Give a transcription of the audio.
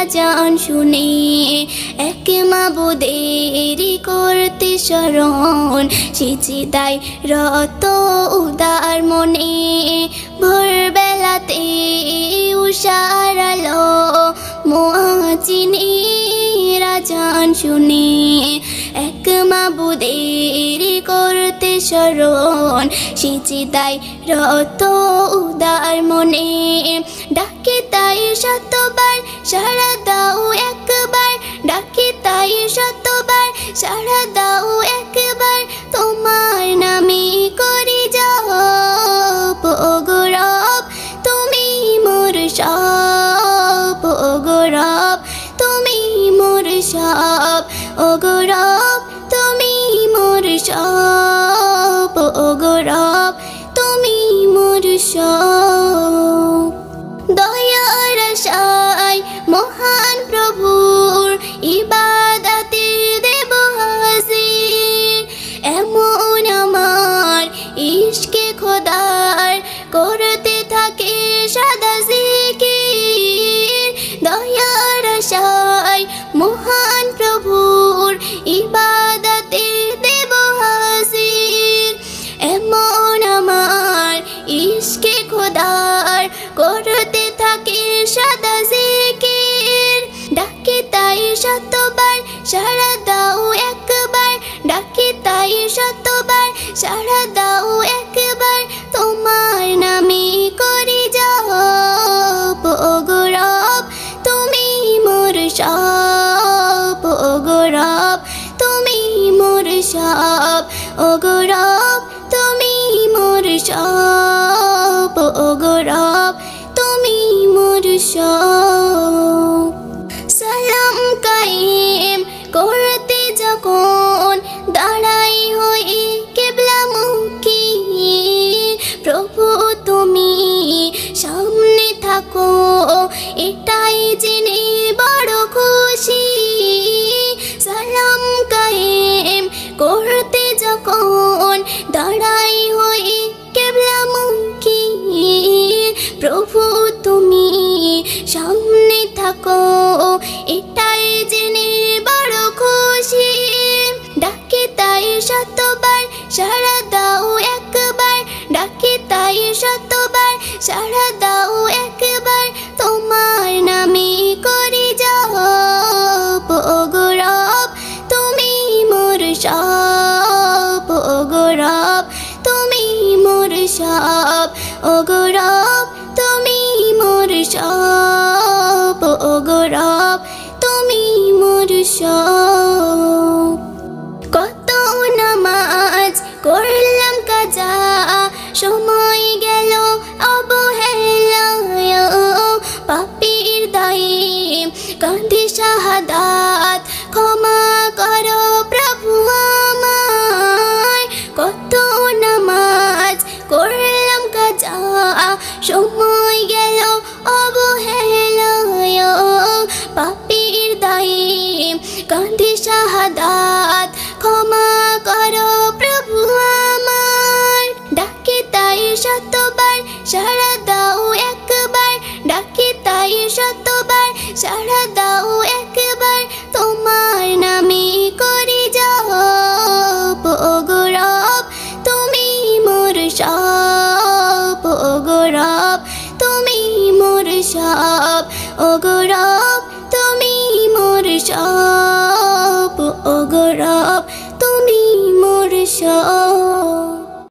আজান শুনে এক মাবুদেরই করতে শরণ সিজদায় রত উদার মনে ভোরবেলাতে উষার আলো মুয়াজ্জিনের আজান শুনে এক মাবুদেরই করতে শরণ সিজদায় রত উদার মনে ডাকে তাই শতবার সাড়া দাও একবার ডাকে তাই শতবার সাড়া দাও একবার তোমার নামে করি জপ ওগো রব তুমি মোর সব ওগো রব তুমি মোর সব ওগো রব তুমি মোর সব ওগো রব তুমি মোর সব দয়ার আশায় মহান প্রভুর ইবাদতে দেব হাজির এমন আমার ইশকে খোদার করতে থাকে সদা জিকির দয়ার আশায় মহান প্রভুর ইবাদতে দেব হাজির এমন আমার ইশকে খোদার করতে থাকে সদা জিকির ডাকে তাই শতবার সাড়া দাও একবার ডাকে তাই শতবার সাড়া দাও একবার তোমার নামে করি জপ ওগো রব তুমি মোর সব ওগো রব তুমি মোর সব ওগো রব তুমি মোর সব ওগো রব তুমি মোর সব সালাম কায়েম করতে যখন দাঁড়াই হই কিবলামুখী প্রভু তুমি সামনে থাকো এটাই জেনে বড় খুশি সালাম কায়েম করতে যখন দাঁড়াই হই কিবলামুখী প্রভু তুমি সামনে থাকো এটাই জেনে বড় খুশি ডাকে তাই শতবার সাড়া দাও একবার ডাকে তাই শতবার সাড়া দাও একবার তোমার নামে করি জপ ওগো রব তুমি মোর সব